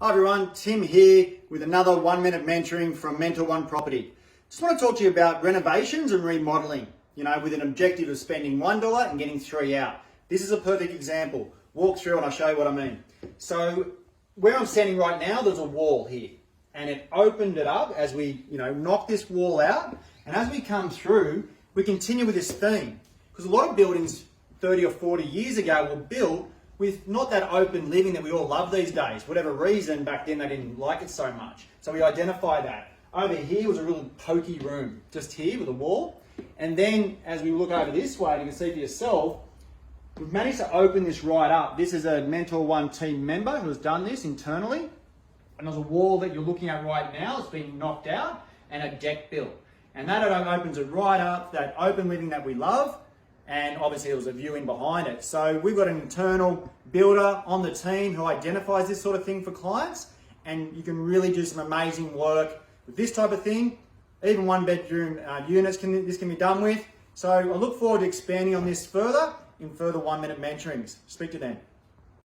Hi everyone, Tim here with another 1 minute mentoring from Mentor One Property. Just want to talk to you about renovations and remodeling, with an objective of spending $1 and getting 3 out. This is a perfect example. Walk through and I'll show you what I mean. So where I'm standing right now, there's a wall here and it opened it up as we, knock this wall out. And as we come through, we continue with this theme because a lot of buildings 30 or 40 years ago were built with not that open living that we all love these days. For whatever reason, back then they didn't like it so much. So we identify that. Over here was a really pokey room, just here with a wall. And then as we look over this way, you can see for yourself, we've managed to open this right up. This is a Mentor One team member who has done this internally. And there's a wall that you're looking at right now. It's been knocked out and a deck built. And that opens it right up, that open living that we love. And obviously there was a view in behind it. So we've got an internal builder on the team who identifies this sort of thing for clients, and you can really do some amazing work with this type of thing. Even 1-bedroom units this can be done with. So I look forward to expanding on this further in further 1 minute mentorings. Speak to you then.